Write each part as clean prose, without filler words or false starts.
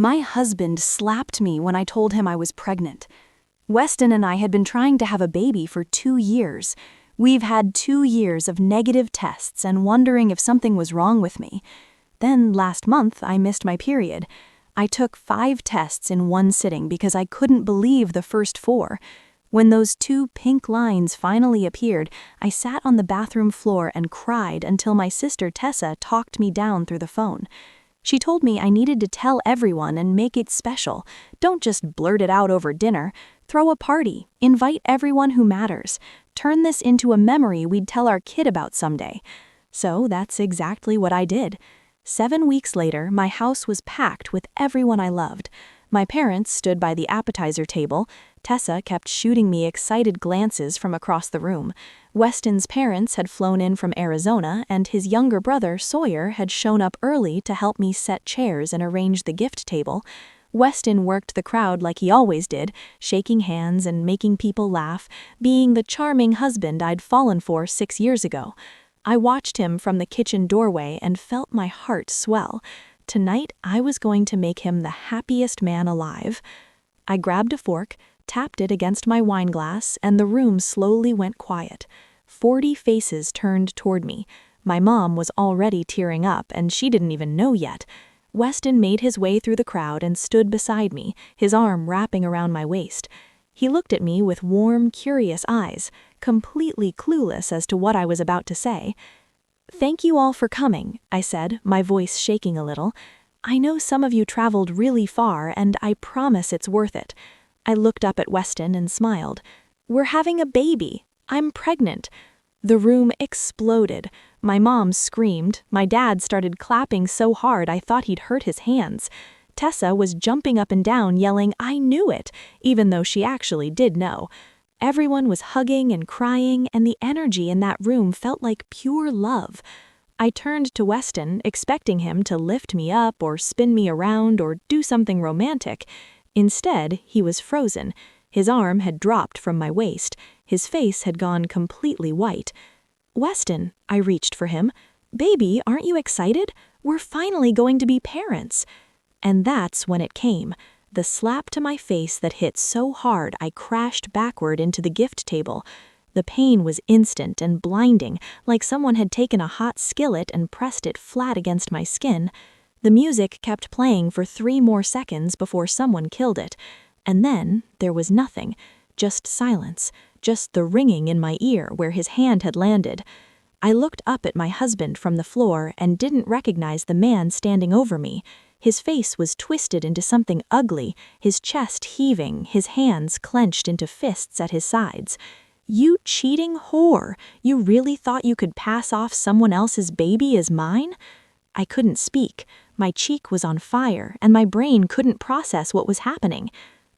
My husband slapped me when I told him I was pregnant. Weston and I had been trying to have a baby for 2 years. We've had 2 years of negative tests and wondering if something was wrong with me. Then last month, I missed my period. I took 5 tests in one sitting because I couldn't believe the first 4. When those 2 pink lines finally appeared, I sat on the bathroom floor and cried until my sister Tessa talked me down through the phone. She told me I needed to tell everyone and make it special. Don't just blurt it out over dinner. Throw a party. Invite everyone who matters. Turn this into a memory we'd tell our kid about someday. So that's exactly what I did. 7 weeks later, my house was packed with everyone I loved. My parents stood by the appetizer table. Tessa kept shooting me excited glances from across the room. Weston's parents had flown in from Arizona, and his younger brother, Sawyer, had shown up early to help me set chairs and arrange the gift table. Weston worked the crowd like he always did, shaking hands and making people laugh, being the charming husband I'd fallen for 6 years ago. I watched him from the kitchen doorway and felt my heart swell. Tonight, I was going to make him the happiest man alive. I grabbed a fork, tapped it against my wine glass, and the room slowly went quiet. 40 faces turned toward me. My mom was already tearing up, and she didn't even know yet. Weston made his way through the crowd and stood beside me, his arm wrapping around my waist. He looked at me with warm, curious eyes, completely clueless as to what I was about to say. "Thank you all for coming," I said, my voice shaking a little. "I know some of you traveled really far, and I promise it's worth it." I looked up at Weston and smiled. "We're having a baby. I'm pregnant." The room exploded. My mom screamed. My dad started clapping so hard I thought he'd hurt his hands. Tessa was jumping up and down, yelling, "I knew it," even though she actually did know. Everyone was hugging and crying, and the energy in that room felt like pure love. I turned to Weston, expecting him to lift me up or spin me around or do something romantic. Instead, he was frozen. His arm had dropped from my waist. His face had gone completely white. "Weston," I reached for him. "Baby, aren't you excited? We're finally going to be parents." And that's when it came. The slap to my face that hit so hard I crashed backward into the gift table. The pain was instant and blinding, like someone had taken a hot skillet and pressed it flat against my skin. The music kept playing for 3 more seconds before someone killed it. And then there was nothing, just silence, just the ringing in my ear where his hand had landed. I looked up at my husband from the floor and didn't recognize the man standing over me. His face was twisted into something ugly, his chest heaving, his hands clenched into fists at his sides. "You cheating whore! You really thought you could pass off someone else's baby as mine?" I couldn't speak. My cheek was on fire, and my brain couldn't process what was happening.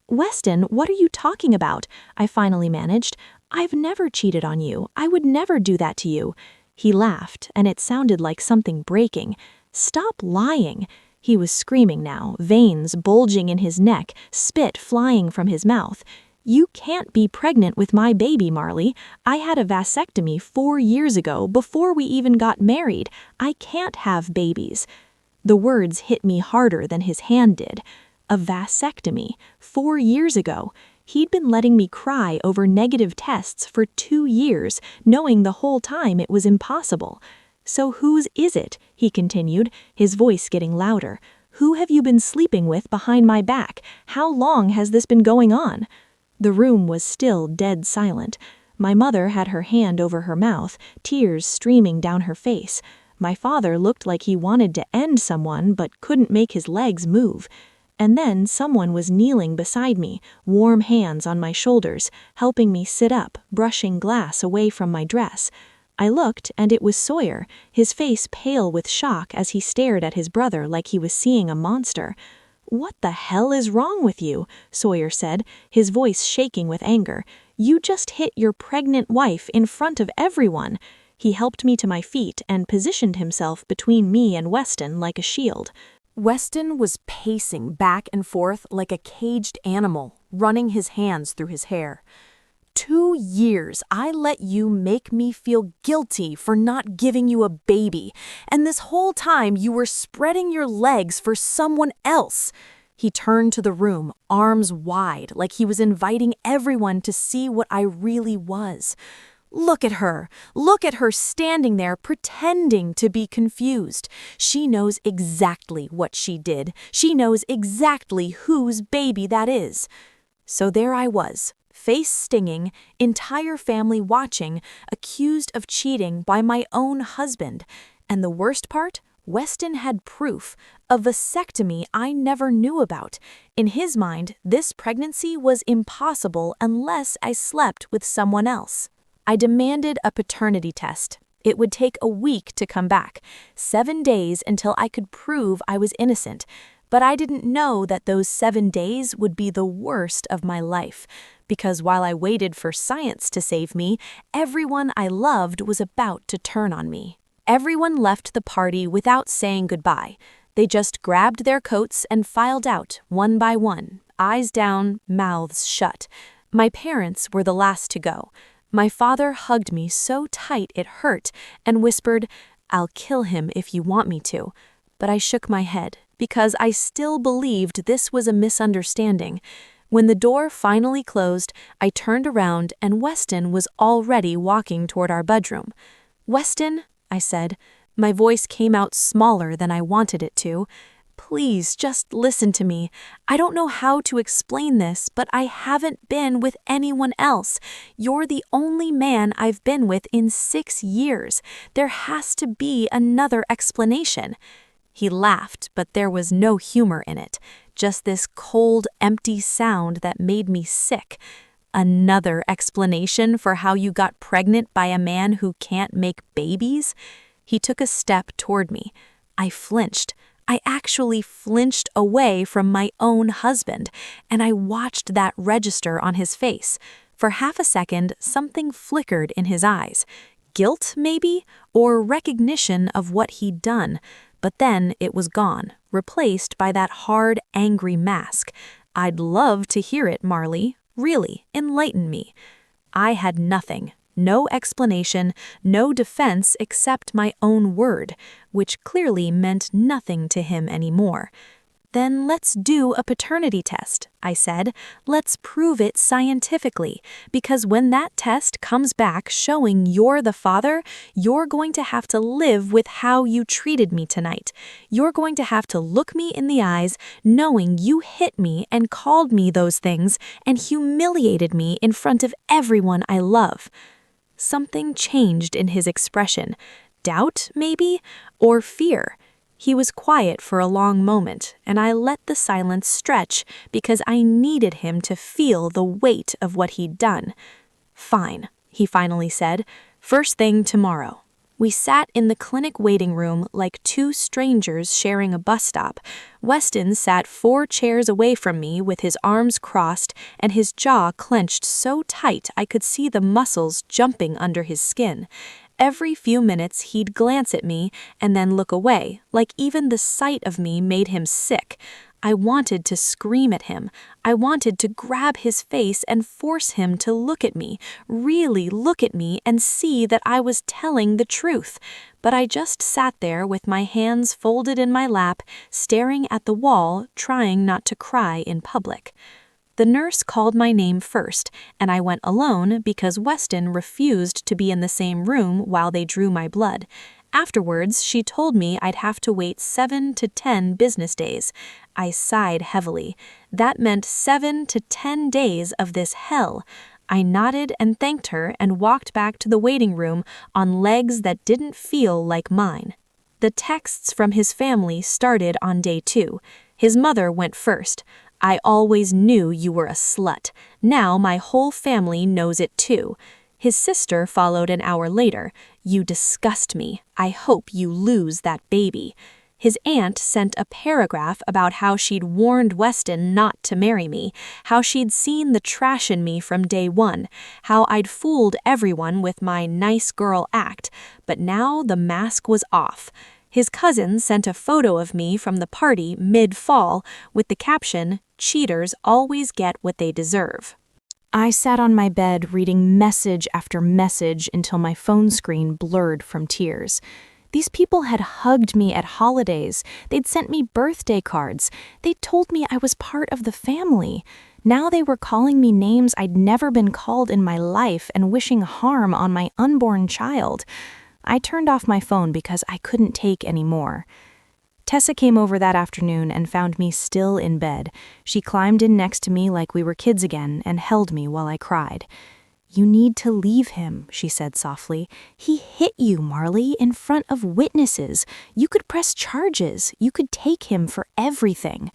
"Weston, what are you talking about?" I finally managed. "I've never cheated on you. I would never do that to you." He laughed, and it sounded like something breaking. "Stop lying." He was screaming now, veins bulging in his neck, spit flying from his mouth. "You can't be pregnant with my baby, Marley. I had a vasectomy 4 years ago, before we even got married. I can't have babies." The words hit me harder than his hand did. A vasectomy, 4 years ago. He'd been letting me cry over negative tests for 2 years, knowing the whole time it was impossible. "So whose is it?" he continued, his voice getting louder. "Who have you been sleeping with behind my back? How long has this been going on?" The room was still dead silent. My mother had her hand over her mouth, tears streaming down her face. My father looked like he wanted to end someone but couldn't make his legs move. And then someone was kneeling beside me, warm hands on my shoulders, helping me sit up, brushing glass away from my dress. I looked, and it was Sawyer, his face pale with shock as he stared at his brother like he was seeing a monster. "What the hell is wrong with you?" Sawyer said, his voice shaking with anger. "You just hit your pregnant wife in front of everyone." He helped me to my feet and positioned himself between me and Weston like a shield. Weston was pacing back and forth like a caged animal, running his hands through his hair. 2 years I let you make me feel guilty for not giving you a baby, and this whole time you were spreading your legs for someone else." He turned to the room, arms wide, like he was inviting everyone to see what I really was. Look at her. Look at her standing there pretending to be confused. She knows exactly what she did. She knows exactly whose baby that is. So there I was, face stinging, entire family watching, accused of cheating by my own husband. And the worst part? Weston had proof, a vasectomy I never knew about. In his mind, this pregnancy was impossible unless I slept with someone else. I demanded a paternity test. It would take a week to come back, 7 days until I could prove I was innocent. But I didn't know that those 7 days would be the worst of my life, because while I waited for science to save me, everyone I loved was about to turn on me. Everyone left the party without saying goodbye. They just grabbed their coats and filed out, one by one, eyes down, mouths shut. My parents were the last to go. My father hugged me so tight it hurt and whispered, "I'll kill him if you want me to." But I shook my head, because I still believed this was a misunderstanding. When the door finally closed, I turned around and Weston was already walking toward our bedroom. "Weston," I said. My voice came out smaller than I wanted it to. "Please, just listen to me. I don't know how to explain this, but I haven't been with anyone else. You're the only man I've been with in 6 years. There has to be another explanation." He laughed, but there was no humor in it, just this cold, empty sound that made me sick. "Another explanation for how you got pregnant by a man who can't make babies?" He took a step toward me. I flinched. I actually flinched away from my own husband, and I watched that register on his face. For half a second, something flickered in his eyes. Guilt, maybe? Or recognition of what he'd done. But then it was gone, replaced by that hard, angry mask. "I'd love to hear it, Marley. Really, enlighten me." I had nothing. No explanation, no defense except my own word, which clearly meant nothing to him anymore. "Then let's do a paternity test," I said. "Let's prove it scientifically, because when that test comes back showing you're the father, you're going to have to live with how you treated me tonight. You're going to have to look me in the eyes knowing you hit me and called me those things and humiliated me in front of everyone I love." Something changed in his expression. Doubt, maybe? Or fear? He was quiet for a long moment, and I let the silence stretch because I needed him to feel the weight of what he'd done. "Fine," he finally said. "First thing tomorrow." We sat in the clinic waiting room like two strangers sharing a bus stop. Weston sat 4 chairs away from me with his arms crossed and his jaw clenched so tight I could see the muscles jumping under his skin. Every few minutes he'd glance at me and then look away, like even the sight of me made him sick. I wanted to scream at him. I wanted to grab his face and force him to look at me, really look at me and see that I was telling the truth. But I just sat there with my hands folded in my lap, staring at the wall, trying not to cry in public. The nurse called my name first, and I went alone because Weston refused to be in the same room while they drew my blood. Afterwards, she told me I'd have to wait 7 to 10 business days. I sighed heavily. That meant 7 to 10 days of this hell. I nodded and thanked her and walked back to the waiting room on legs that didn't feel like mine. The texts from his family started on day 2. His mother went first. "I always knew you were a slut. Now my whole family knows it too." His sister followed an hour later. "You disgust me. I hope you lose that baby." His aunt sent a paragraph about how she'd warned Weston not to marry me, how she'd seen the trash in me from day 1, how I'd fooled everyone with my nice girl act, but now the mask was off. His cousin sent a photo of me from the party mid-fall with the caption, "Cheaters always get what they deserve." I sat on my bed reading message after message until my phone screen blurred from tears. These people had hugged me at holidays. They'd sent me birthday cards. They'd told me I was part of the family. Now they were calling me names I'd never been called in my life and wishing harm on my unborn child. I turned off my phone because I couldn't take any more. Tessa came over that afternoon and found me still in bed. She climbed in next to me like we were kids again and held me while I cried. "You need to leave him," she said softly. "He hit you, Marley, in front of witnesses. You could press charges. You could take him for everything."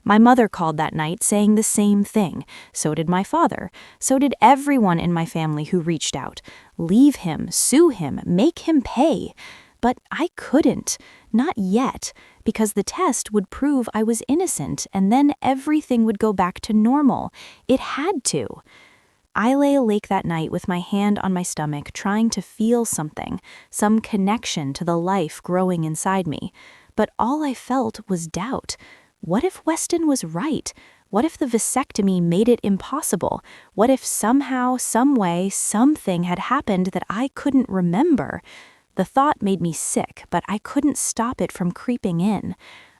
My mother called that night saying the same thing. So did my father. So did everyone in my family who reached out. Leave him, sue him, make him pay. But I couldn't. Not yet, because the test would prove I was innocent and then everything would go back to normal. It had to. I lay awake that night with my hand on my stomach, trying to feel something, some connection to the life growing inside me. But all I felt was doubt. What if Weston was right? What if the vasectomy made it impossible? What if somehow, some way, something had happened that I couldn't remember? The thought made me sick, but I couldn't stop it from creeping in.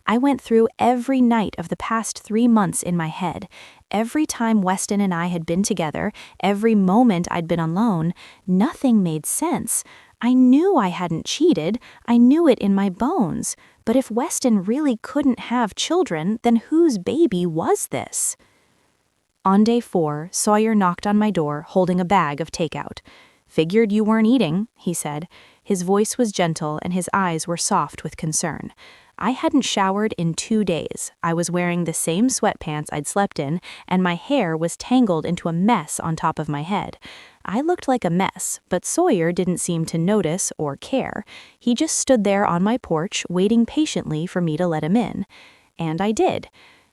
I went through every night of the past 3 months in my head. Every time Weston and I had been together, every moment I'd been alone, nothing made sense. I knew I hadn't cheated. I knew it in my bones. But if Weston really couldn't have children, then whose baby was this? On day 4, Sawyer knocked on my door, holding a bag of takeout. "Figured you weren't eating," he said. His voice was gentle and his eyes were soft with concern. I hadn't showered in 2 days. I was wearing the same sweatpants I'd slept in, and my hair was tangled into a mess on top of my head. I looked like a mess, but Sawyer didn't seem to notice or care. He just stood there on my porch, waiting patiently for me to let him in. And I did.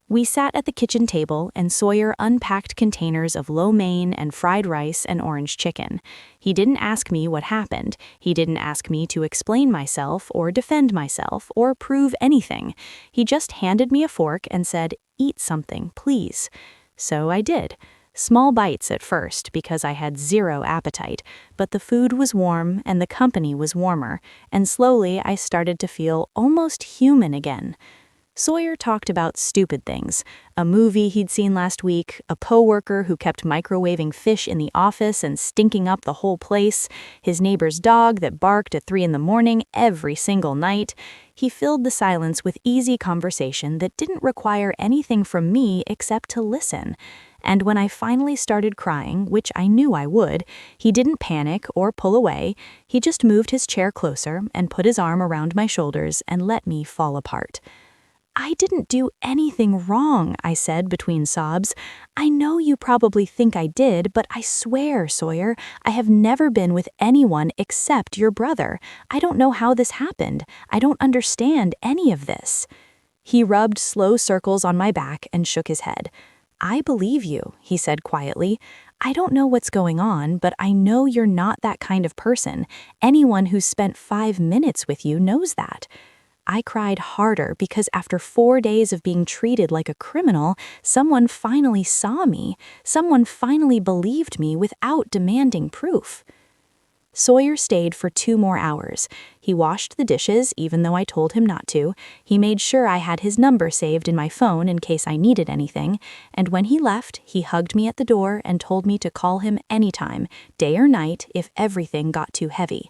We sat at the kitchen table, and Sawyer unpacked containers of lo mein and fried rice and orange chicken. He didn't ask me what happened. He didn't ask me to explain myself or defend myself or prove anything. He just handed me a fork and said, "Eat something, please." So I did. Small bites at first because I had zero appetite, but the food was warm and the company was warmer, and slowly I started to feel almost human again. Sawyer talked about stupid things, a movie he'd seen last week, a coworker who kept microwaving fish in the office and stinking up the whole place, his neighbor's dog that barked at 3 in the morning every single night. He filled the silence with easy conversation that didn't require anything from me except to listen. And when I finally started crying, which I knew I would, he didn't panic or pull away. He just moved his chair closer and put his arm around my shoulders and let me fall apart. "I didn't do anything wrong," I said between sobs. "I know you probably think I did, but I swear, Sawyer, I have never been with anyone except your brother. I don't know how this happened. I don't understand any of this." He rubbed slow circles on my back and shook his head. "I believe you," he said quietly. "I don't know what's going on, but I know you're not that kind of person. Anyone who's spent 5 minutes with you knows that." I cried harder because after 4 days of being treated like a criminal, someone finally saw me. Someone finally believed me without demanding proof. Sawyer stayed for 2 more hours. He washed the dishes, even though I told him not to. He made sure I had his number saved in my phone in case I needed anything. And when he left, he hugged me at the door and told me to call him anytime, day or night, if everything got too heavy.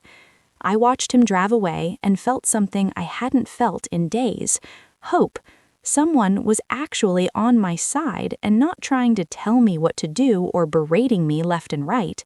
I watched him drive away and felt something I hadn't felt in days. Hope. Someone was actually on my side and not trying to tell me what to do or berating me left and right.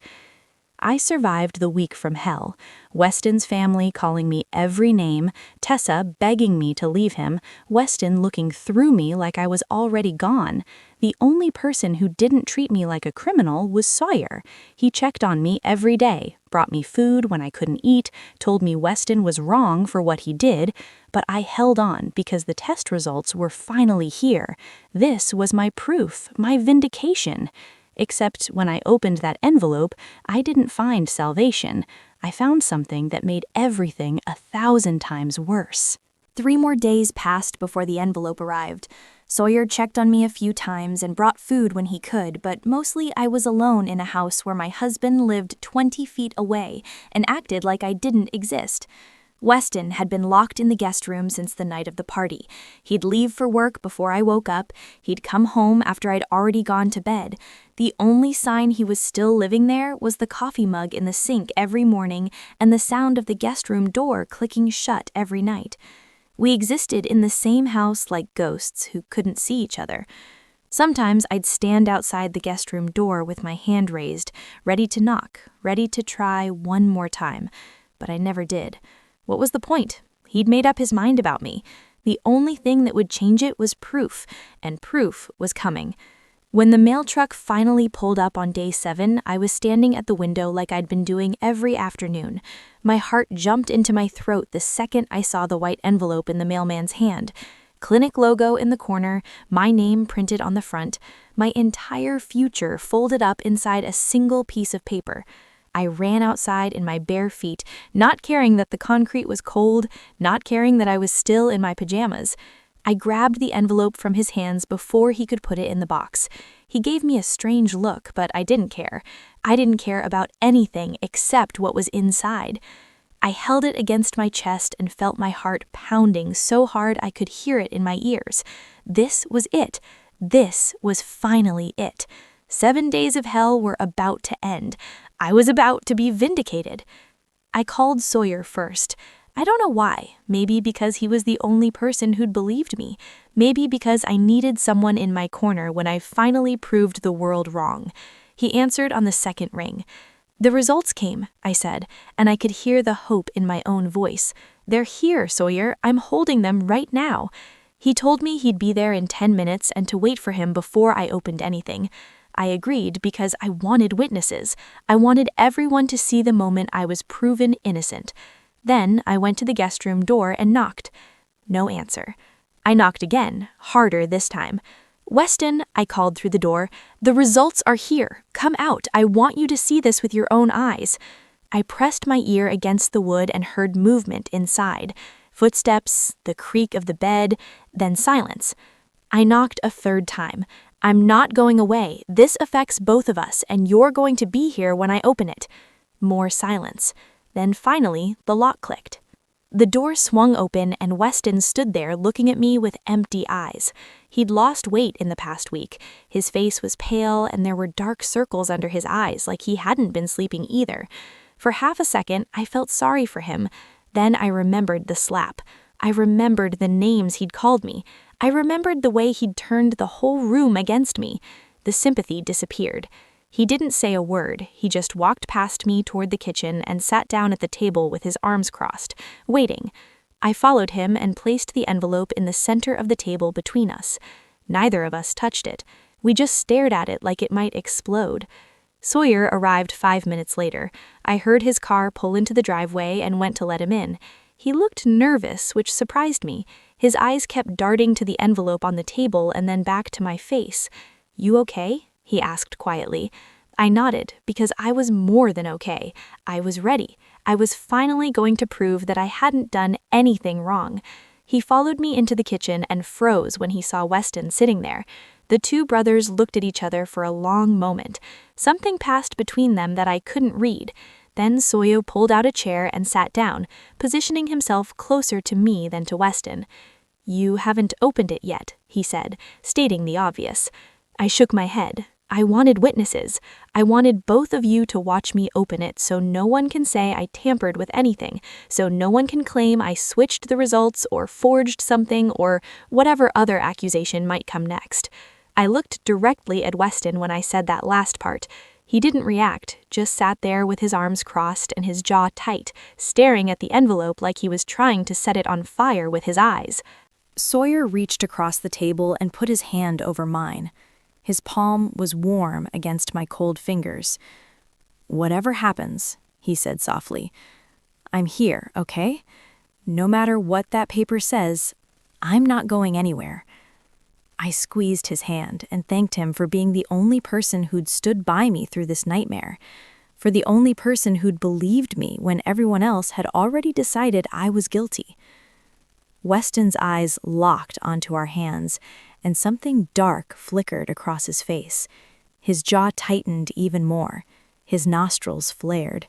I survived the week from hell. Weston's family calling me every name, Tessa begging me to leave him, Weston looking through me like I was already gone. The only person who didn't treat me like a criminal was Sawyer. He checked on me every day, brought me food when I couldn't eat, told me Weston was wrong for what he did, but I held on because the test results were finally here. This was my proof, my vindication. Except when I opened that envelope, I didn't find salvation. I found something that made everything 1,000 times worse. 3 more days passed before the envelope arrived. Sawyer checked on me a few times and brought food when he could, but mostly I was alone in a house where my husband lived 20 feet away and acted like I didn't exist. Weston had been locked in the guest room since the night of the party. He'd leave for work before I woke up. He'd come home after I'd already gone to bed. The only sign he was still living there was the coffee mug in the sink every morning and the sound of the guest room door clicking shut every night. We existed in the same house like ghosts who couldn't see each other. Sometimes I'd stand outside the guest room door with my hand raised, ready to knock, ready to try one more time. But I never did. What was the point? He'd made up his mind about me. The only thing that would change it was proof, and proof was coming. When the mail truck finally pulled up on day 7, I was standing at the window like I'd been doing every afternoon. My heart jumped into my throat the second I saw the white envelope in the mailman's hand. Clinic logo in the corner, my name printed on the front, my entire future folded up inside a single piece of paper. I ran outside in my bare feet, not caring that the concrete was cold, not caring that I was still in my pajamas. I grabbed the envelope from his hands before he could put it in the box. He gave me a strange look, but I didn't care. I didn't care about anything except what was inside. I held it against my chest and felt my heart pounding so hard I could hear it in my ears. This was it. This was finally it. 7 days of hell were about to end. I was about to be vindicated. I called Sawyer first. I don't know why. Maybe because he was the only person who'd believed me. Maybe because I needed someone in my corner when I finally proved the world wrong. He answered on the second ring. "The results came," I said, and I could hear the hope in my own voice. "They're here, Sawyer. I'm holding them right now." He told me he'd be there in 10 minutes and to wait for him before I opened anything. I agreed because I wanted witnesses. I wanted everyone to see the moment I was proven innocent. Then I went to the guest room door and knocked. No answer. I knocked again, harder this time. "Weston," I called through the door, "the results are here. Come out. I want you to see this with your own eyes." I pressed my ear against the wood and heard movement inside. Footsteps, the creak of the bed, then silence. I knocked a third time. "I'm not going away. This affects both of us, and you're going to be here when I open it." More silence. Then finally, the lock clicked. The door swung open and Weston stood there looking at me with empty eyes. He'd lost weight in the past week. His face was pale and there were dark circles under his eyes like he hadn't been sleeping either. For half a second, I felt sorry for him. Then I remembered the slap. I remembered the names he'd called me. I remembered the way he'd turned the whole room against me. The sympathy disappeared. He didn't say a word. He just walked past me toward the kitchen and sat down at the table with his arms crossed, waiting. I followed him and placed the envelope in the center of the table between us. Neither of us touched it. We just stared at it like it might explode. Sawyer arrived 5 minutes later. I heard his car pull into the driveway and went to let him in. He looked nervous, which surprised me. His eyes kept darting to the envelope on the table and then back to my face. "You okay?" he asked quietly. I nodded because I was more than okay. I was ready. I was finally going to prove that I hadn't done anything wrong. He followed me into the kitchen and froze when he saw Weston sitting there. The two brothers looked at each other for a long moment. Something passed between them that I couldn't read. Then Sawyer pulled out a chair and sat down, positioning himself closer to me than to Weston. "You haven't opened it yet," he said, stating the obvious. I shook my head. I wanted witnesses. I wanted both of you to watch me open it so no one can say I tampered with anything, so no one can claim I switched the results or forged something or whatever other accusation might come next. I looked directly at Weston when I said that last part. He didn't react, just sat there with his arms crossed and his jaw tight, staring at the envelope like he was trying to set it on fire with his eyes. Sawyer reached across the table and put his hand over mine. His palm was warm against my cold fingers. "Whatever happens," he said softly, "I'm here, okay? No matter what that paper says, I'm not going anywhere." I squeezed his hand and thanked him for being the only person who'd stood by me through this nightmare, for the only person who'd believed me when everyone else had already decided I was guilty. Weston's eyes locked onto our hands, and something dark flickered across his face. His jaw tightened even more. His nostrils flared.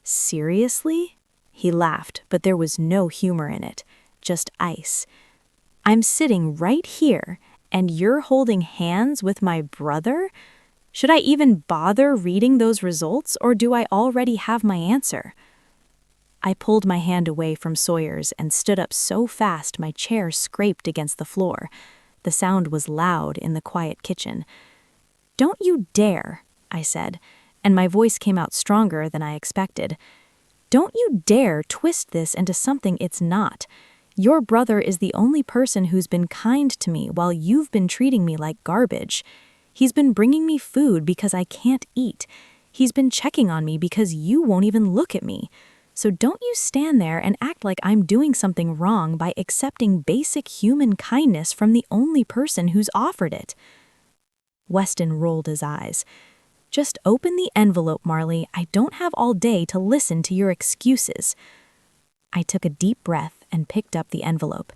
"Seriously?" He laughed, but there was no humor in it, just ice. I'm sitting right here, and you're holding hands with my brother? Should I even bother reading those results, or do I already have my answer? I pulled my hand away from Sawyer's and stood up so fast my chair scraped against the floor. The sound was loud in the quiet kitchen. "Don't you dare," I said, and my voice came out stronger than I expected. "Don't you dare twist this into something it's not. Your brother is the only person who's been kind to me while you've been treating me like garbage. He's been bringing me food because I can't eat. He's been checking on me because you won't even look at me. So don't you stand there and act like I'm doing something wrong by accepting basic human kindness from the only person who's offered it." Weston rolled his eyes. "Just open the envelope, Marley. I don't have all day to listen to your excuses." I took a deep breath and picked up the envelope.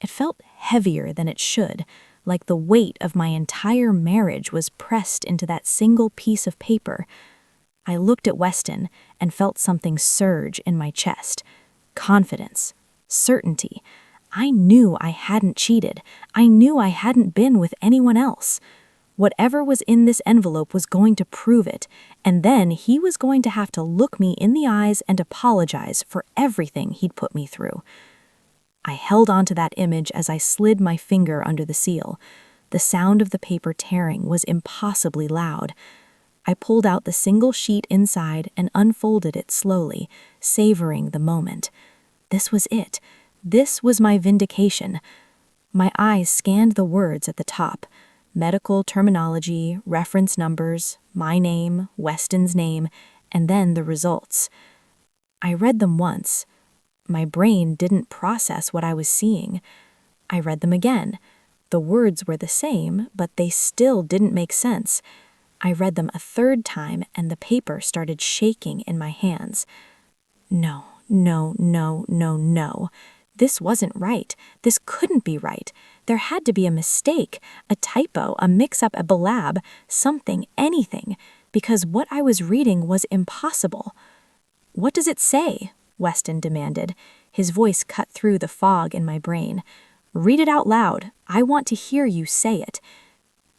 It felt heavier than it should, like the weight of my entire marriage was pressed into that single piece of paper. I looked at Weston and felt something surge in my chest. Confidence. Certainty. I knew I hadn't cheated. I knew I hadn't been with anyone else. Whatever was in this envelope was going to prove it, and then he was going to have to look me in the eyes and apologize for everything he'd put me through. I held onto that image as I slid my finger under the seal. The sound of the paper tearing was impossibly loud. I pulled out the single sheet inside and unfolded it slowly, savoring the moment. This was it. This was my vindication. My eyes scanned the words at the top. Medical terminology, reference numbers, my name, Weston's name, and then the results. I read them once. My brain didn't process what I was seeing. I read them again. The words were the same, but they still didn't make sense. I read them a third time, and the paper started shaking in my hands. No, no, no, no, no. This wasn't right. This couldn't be right. There had to be a mistake, a typo, a mix-up, a blab, something, anything, because what I was reading was impossible. "What does it say?" Weston demanded. His voice cut through the fog in my brain. "Read it out loud. I want to hear you say it."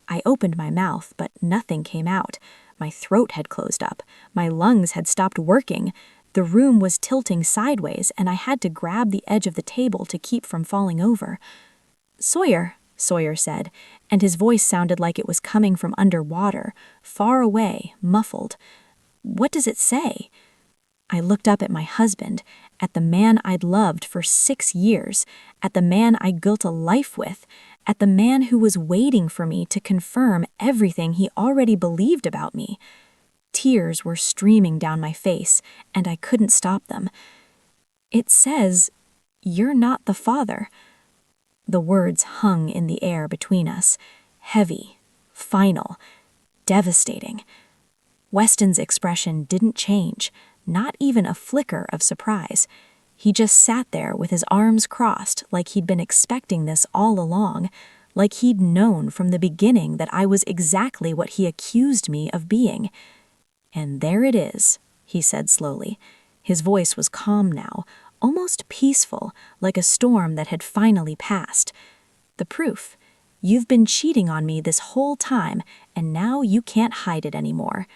I opened my mouth, but nothing came out. My throat had closed up. My lungs had stopped working. The room was tilting sideways, and I had to grab the edge of the table to keep from falling over. "Sawyer," Sawyer said, and his voice sounded like it was coming from underwater, far away, muffled. "What does it say?" I looked up at my husband, at the man I'd loved for 6 years, at the man I built a life with, at the man who was waiting for me to confirm everything he already believed about me. Tears were streaming down my face, and I couldn't stop them. "It says, you're not the father." The words hung in the air between us, heavy, final, devastating. Weston's expression didn't change, not even a flicker of surprise. He just sat there with his arms crossed like he'd been expecting this all along, like he'd known from the beginning that I was exactly what he accused me of being. "And there it is," he said slowly. His voice was calm now, almost peaceful, like a storm that had finally passed. "The proof. You've been cheating on me this whole time, and now you can't hide it anymore."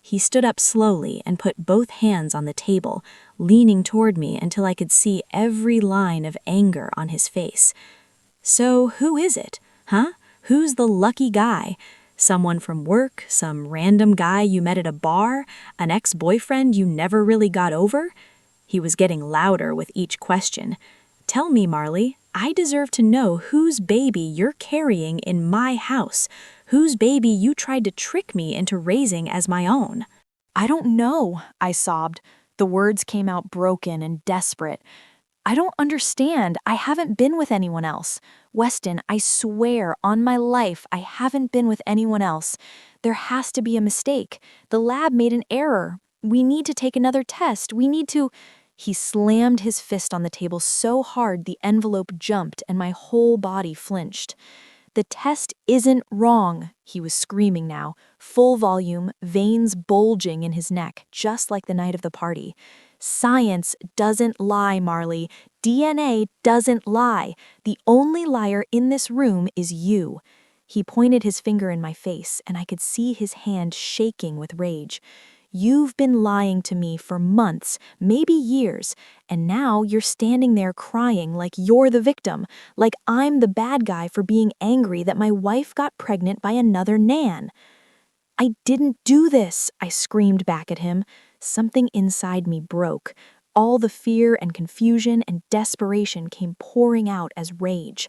He stood up slowly and put both hands on the table, leaning toward me until I could see every line of anger on his face. "So who is it? Huh? Who's the lucky guy? Someone from work? Some random guy you met at a bar? An ex-boyfriend you never really got over?" He was getting louder with each question. "Tell me, Marley, I deserve to know whose baby you're carrying in my house, whose baby you tried to trick me into raising as my own." "I don't know," I sobbed. The words came out broken and desperate. "I don't understand. I haven't been with anyone else. Weston, I swear on my life I haven't been with anyone else. There has to be a mistake. The lab made an error. We need to take another test. We need to—" He slammed his fist on the table so hard the envelope jumped and my whole body flinched. "The test isn't wrong," he was screaming now, full volume, veins bulging in his neck, just like the night of the party. Science doesn't lie, Marley. DNA doesn't lie. The only liar in this room is you." He pointed his finger in my face, and I could see his hand shaking with rage. "You've been lying to me for months, maybe years, and now you're standing there crying like you're the victim, like I'm the bad guy for being angry that my wife got pregnant by another Nan." "I didn't do this," I screamed back at him. Something inside me broke. All the fear and confusion and desperation came pouring out as rage.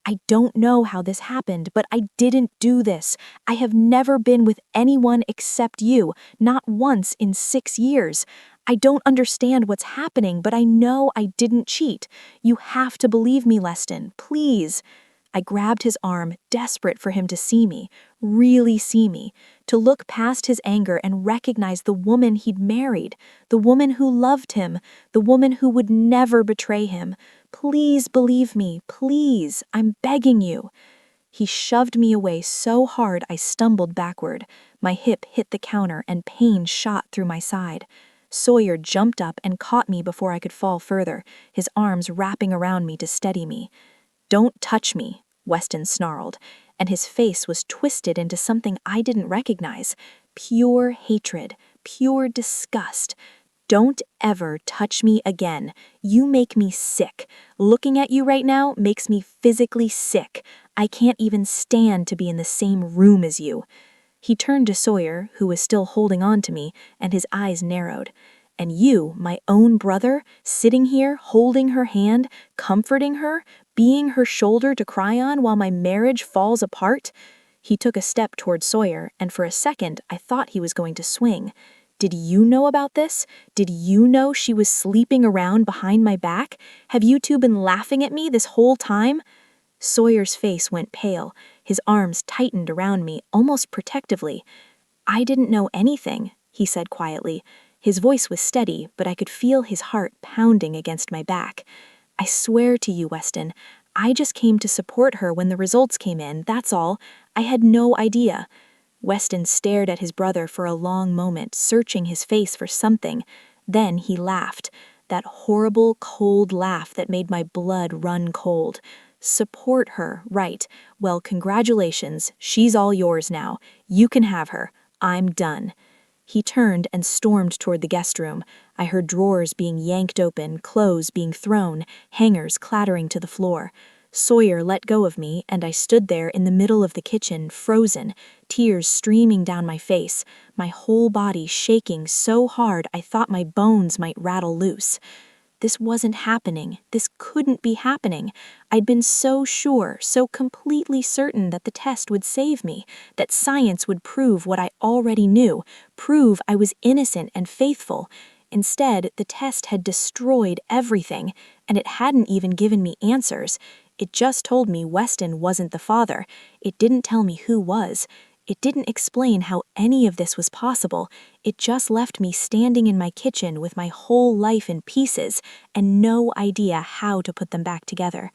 "I don't know how this happened, but I didn't do this. I have never been with anyone except you, not once in 6 years. I don't understand what's happening, but I know I didn't cheat. You have to believe me, Leston, please." I grabbed his arm, desperate for him to see me, really see me, to look past his anger and recognize the woman he'd married, the woman who loved him, the woman who would never betray him. "Please believe me, please, I'm begging you." He shoved me away so hard I stumbled backward. My hip hit the counter and pain shot through my side. Sawyer jumped up and caught me before I could fall further, his arms wrapping around me to steady me. "Don't touch me," Weston snarled, and his face was twisted into something I didn't recognize. Pure hatred, pure disgust. "Don't ever touch me again. You make me sick. Looking at you right now makes me physically sick. I can't even stand to be in the same room as you." He turned to Sawyer, who was still holding on to me, and his eyes narrowed. "And you, my own brother, sitting here, holding her hand, comforting her, being her shoulder to cry on while my marriage falls apart?" He took a step toward Sawyer, and for a second I thought he was going to swing. "Did you know about this? Did you know she was sleeping around behind my back? Have you two been laughing at me this whole time?" Sawyer's face went pale. His arms tightened around me, almost protectively. "I didn't know anything," he said quietly. His voice was steady, but I could feel his heart pounding against my back. "I swear to you, Weston, I just came to support her when the results came in, that's all. I had no idea." Weston stared at his brother for a long moment, searching his face for something. Then he laughed, that horrible, cold laugh that made my blood run cold. "Support her, right. Well, congratulations, she's all yours now. You can have her. I'm done." He turned and stormed toward the guest room. I heard drawers being yanked open, clothes being thrown, hangers clattering to the floor. Sawyer let go of me, and I stood there in the middle of the kitchen, frozen, tears streaming down my face, my whole body shaking so hard I thought my bones might rattle loose. This wasn't happening. This couldn't be happening. I'd been so sure, so completely certain that the test would save me, that science would prove what I already knew, prove I was innocent and faithful. Instead, the test had destroyed everything, and it hadn't even given me answers. It just told me Weston wasn't the father. It didn't tell me who was. It didn't explain how any of this was possible. It just left me standing in my kitchen with my whole life in pieces and no idea how to put them back together.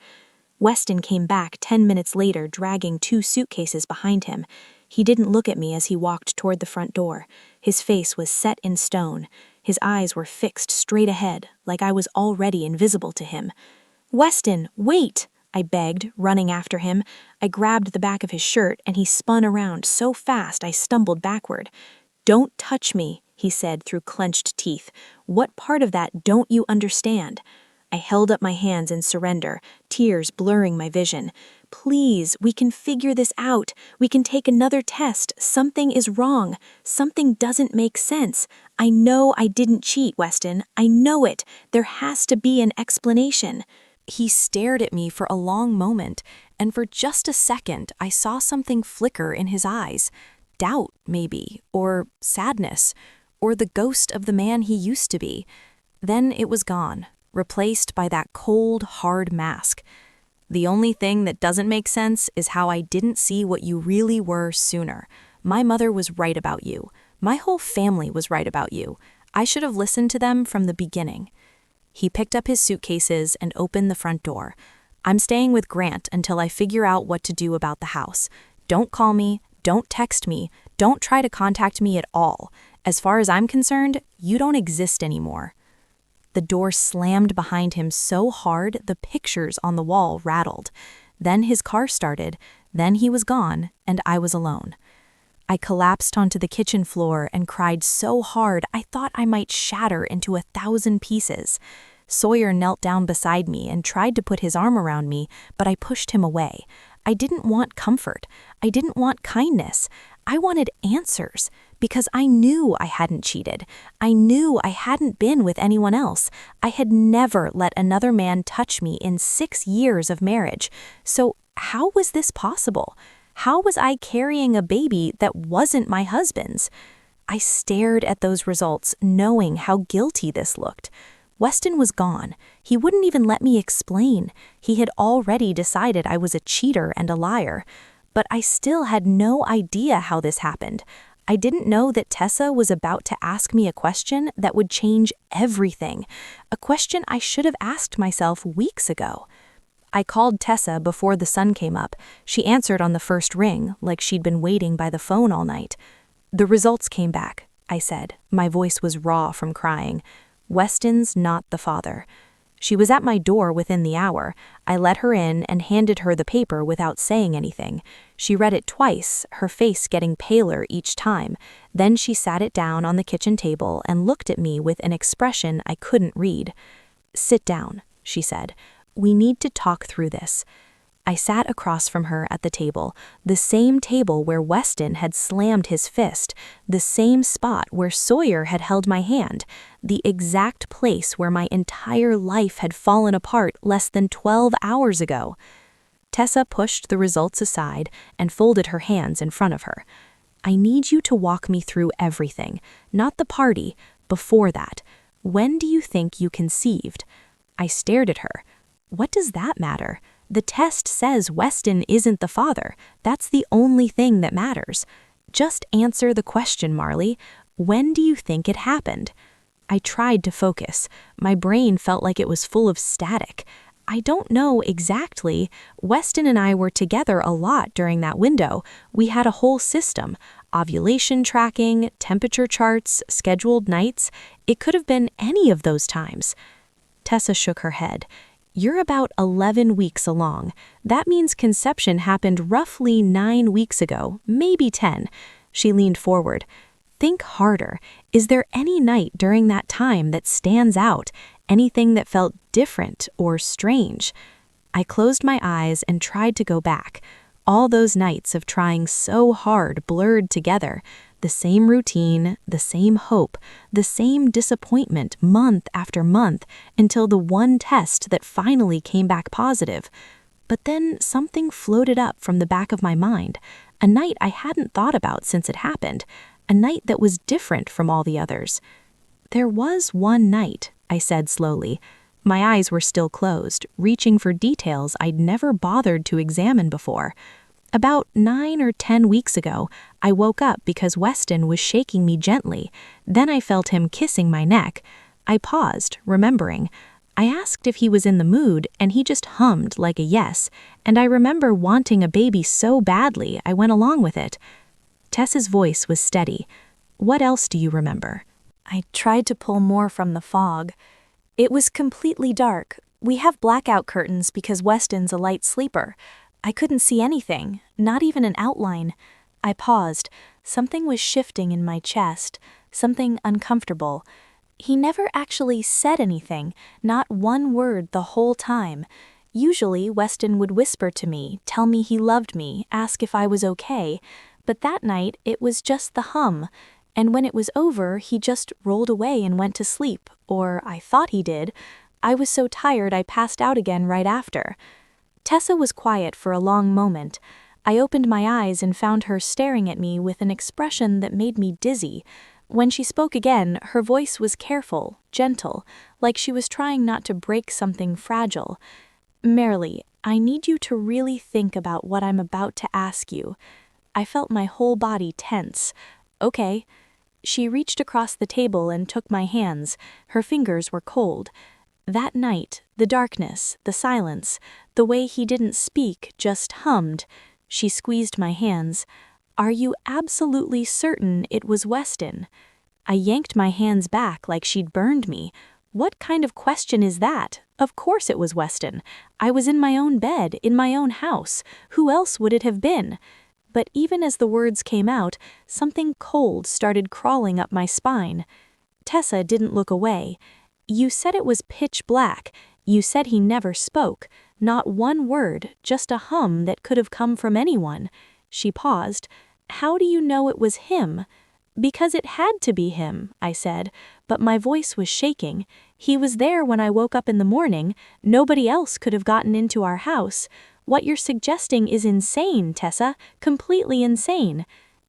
Weston came back 10 minutes later, dragging 2 suitcases behind him. He didn't look at me as he walked toward the front door. His face was set in stone. His eyes were fixed straight ahead, like I was already invisible to him. "Weston, wait!" I begged, running after him. I grabbed the back of his shirt, and he spun around so fast I stumbled backward. "Don't touch me," he said through clenched teeth. "What part of that don't you understand?" I held up my hands in surrender, tears blurring my vision. "Please, we can figure this out. We can take another test. Something is wrong. Something doesn't make sense. I know I didn't cheat, Weston. I know it. There has to be an explanation." He stared at me for a long moment, and for just a second I saw something flicker in his eyes. Doubt, maybe, or sadness, or the ghost of the man he used to be. Then it was gone, replaced by that cold, hard mask. "The only thing that doesn't make sense is how I didn't see what you really were sooner. My mother was right about you. My whole family was right about you. I should have listened to them from the beginning." He picked up his suitcases and opened the front door. "I'm staying with Grant until I figure out what to do about the house. Don't call me, don't text me, don't try to contact me at all. As far as I'm concerned, you don't exist anymore." The door slammed behind him so hard the pictures on the wall rattled. Then his car started, then he was gone, and I was alone. I collapsed onto the kitchen floor and cried so hard I thought I might shatter into 1,000 pieces. Sawyer knelt down beside me and tried to put his arm around me, but I pushed him away. I didn't want comfort. I didn't want kindness. I wanted answers, because I knew I hadn't cheated. I knew I hadn't been with anyone else. I had never let another man touch me in 6 years of marriage. So how was this possible? How was I carrying a baby that wasn't my husband's? I stared at those results, knowing how guilty this looked. Weston was gone. He wouldn't even let me explain. He had already decided I was a cheater and a liar. But I still had no idea how this happened. I didn't know that Tessa was about to ask me a question that would change everything. A question I should have asked myself weeks ago. I called Tessa before the sun came up. She answered on the first ring, like she'd been waiting by the phone all night. "The results came back," I said. My voice was raw from crying. "Weston's not the father." She was at my door within the hour. I let her in and handed her the paper without saying anything. She read it twice, her face getting paler each time. Then she sat it down on the kitchen table and looked at me with an expression I couldn't read. "Sit down," she said. "We need to talk through this." I sat across from her at the table, the same table where Weston had slammed his fist, the same spot where Sawyer had held my hand, the exact place where my entire life had fallen apart less than 12 hours ago. Tessa pushed the results aside and folded her hands in front of her. "I need you to walk me through everything, not the party, before that. When do you think you conceived?" I stared at her. What does that matter? The test says Weston isn't the father. That's the only thing that matters. Just answer the question, Marley. When do you think it happened? I tried to focus. My brain felt like it was full of static. I don't know exactly. Weston and I were together a lot during that window. We had a whole system. Ovulation tracking, temperature charts, scheduled nights. It could have been any of those times. Tessa shook her head. "You're about 11 weeks along. That means conception happened roughly 9 weeks ago, maybe 10. She leaned forward. "Think harder. Is there any night during that time that stands out? Anything that felt different or strange?" I closed my eyes and tried to go back. All those nights of trying so hard blurred together. The same routine, the same hope, the same disappointment month after month until the one test that finally came back positive. But then something floated up from the back of my mind, a night I hadn't thought about since it happened, a night that was different from all the others. "There was one night," I said slowly. My eyes were still closed, reaching for details I'd never bothered to examine before. About 9 or 10 weeks ago, I woke up because Weston was shaking me gently. Then I felt him kissing my neck. I paused, remembering. I asked if he was in the mood, and he just hummed like a yes, and I remember wanting a baby so badly I went along with it. Tessa's voice was steady. "What else do you remember?" I tried to pull more from the fog. "It was completely dark. We have blackout curtains because Weston's a light sleeper. I couldn't see anything, not even an outline." I paused. Something was shifting in my chest, something uncomfortable. He never actually said anything, not one word the whole time. Usually, Weston would whisper to me, tell me he loved me, ask if I was okay. But that night, it was just the hum. And when it was over, he just rolled away and went to sleep, or I thought he did. I was so tired I passed out again right after. Tessa was quiet for a long moment. I opened my eyes and found her staring at me with an expression that made me dizzy. When she spoke again, her voice was careful, gentle, like she was trying not to break something fragile. "Marilee, I need you to really think about what I'm about to ask you." I felt my whole body tense. "Okay." She reached across the table and took my hands. Her fingers were cold. That night, the darkness, the silence, the way he didn't speak, just hummed. She squeezed my hands. "Are you absolutely certain it was Weston?" I yanked my hands back like she'd burned me. What kind of question is that? Of course it was Weston. I was in my own bed, in my own house. Who else would it have been? But even as the words came out, something cold started crawling up my spine. Tessa didn't look away. You said it was pitch black. You said he never spoke. Not one word, just a hum that could have come from anyone. She paused. How do you know it was him? Because it had to be him, I said, but my voice was shaking. He was there when I woke up in the morning. Nobody else could have gotten into our house. What you're suggesting is insane, Tessa, completely insane.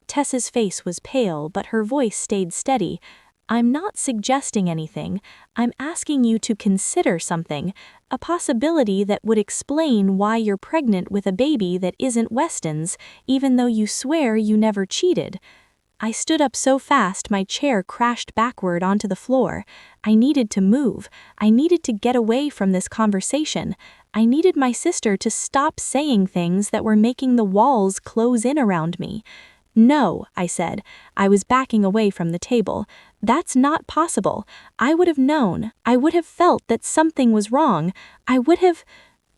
Tessa's face was pale, but her voice stayed steady. I'm not suggesting anything. I'm asking you to consider something, a possibility that would explain why you're pregnant with a baby that isn't Weston's, even though you swear you never cheated. I stood up so fast my chair crashed backward onto the floor. I needed to move. I needed to get away from this conversation. I needed my sister to stop saying things that were making the walls close in around me. No, I said. I was backing away from the table. That's not possible. I would have known. I would have felt that something was wrong. I would have...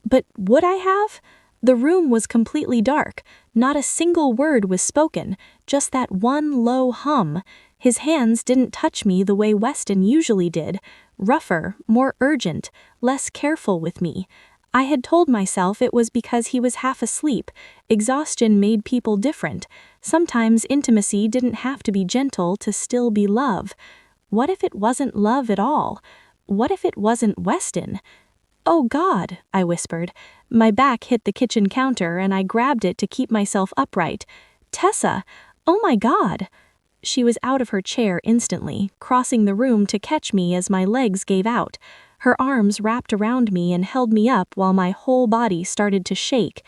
But would I have? The room was completely dark. Not a single word was spoken, just that one low hum. His hands didn't touch me the way Weston usually did. Rougher, more urgent, less careful with me. I had told myself it was because he was half asleep. Exhaustion made people different. Sometimes intimacy didn't have to be gentle to still be love. What if it wasn't love at all? What if it wasn't Weston? Oh God, I whispered. My back hit the kitchen counter and I grabbed it to keep myself upright. Tessa! Oh my God! She was out of her chair instantly, crossing the room to catch me as my legs gave out. Her arms wrapped around me and held me up while my whole body started to shake.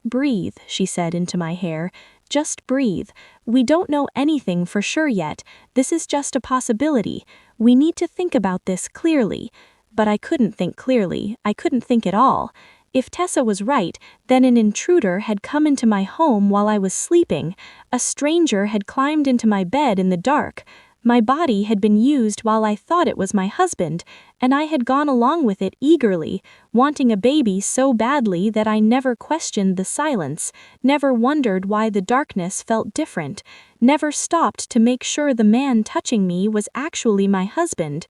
Breathe, she said into my hair. Just breathe. We don't know anything for sure yet. This is just a possibility. We need to think about this clearly. But I couldn't think clearly. I couldn't think at all. If Tessa was right, then an intruder had come into my home while I was sleeping. A stranger had climbed into my bed in the dark. My body had been used while I thought it was my husband, and I had gone along with it eagerly, wanting a baby so badly that I never questioned the silence, never wondered why the darkness felt different, never stopped to make sure the man touching me was actually my husband.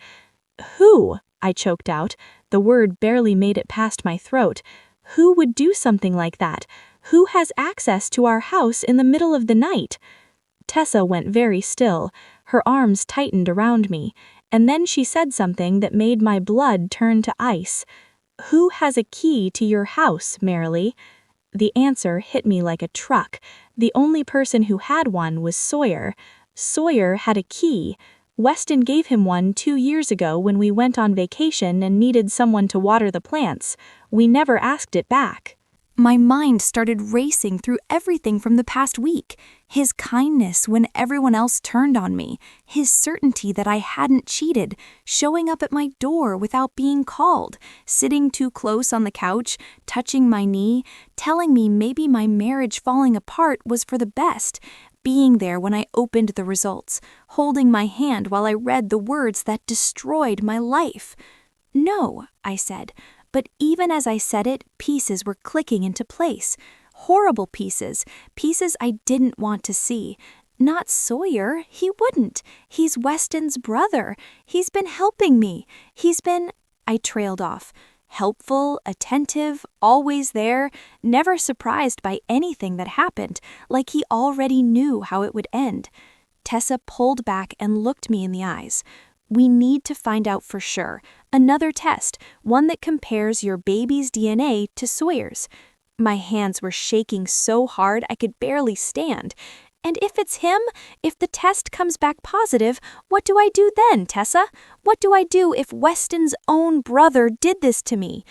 Who? I choked out. The word barely made it past my throat. Who would do something like that? Who has access to our house in the middle of the night? Tessa went very still. Her arms tightened around me, and then she said something that made my blood turn to ice. Who has a key to your house, Marilee? The answer hit me like a truck. The only person who had one was Sawyer. Sawyer had a key. Weston gave him one 2 years ago when we went on vacation and needed someone to water the plants. We never asked it back. My mind started racing through everything from the past week. His kindness when everyone else turned on me, his certainty that I hadn't cheated, showing up at my door without being called, sitting too close on the couch, touching my knee, telling me maybe my marriage falling apart was for the best, being there when I opened the results, holding my hand while I read the words that destroyed my life. No, I said. But even as I said it, pieces were clicking into place. Horrible pieces, pieces I didn't want to see. Not Sawyer, he wouldn't. He's Weston's brother. He's been helping me. I trailed off. Helpful, attentive, always there, never surprised by anything that happened, like he already knew how it would end. Tessa pulled back and looked me in the eyes. We need to find out for sure. Another test, one that compares your baby's DNA to Sawyer's. My hands were shaking so hard I could barely stand. And if it's him, if the test comes back positive, what do I do then, Tessa? What do I do if Weston's own brother did this to me?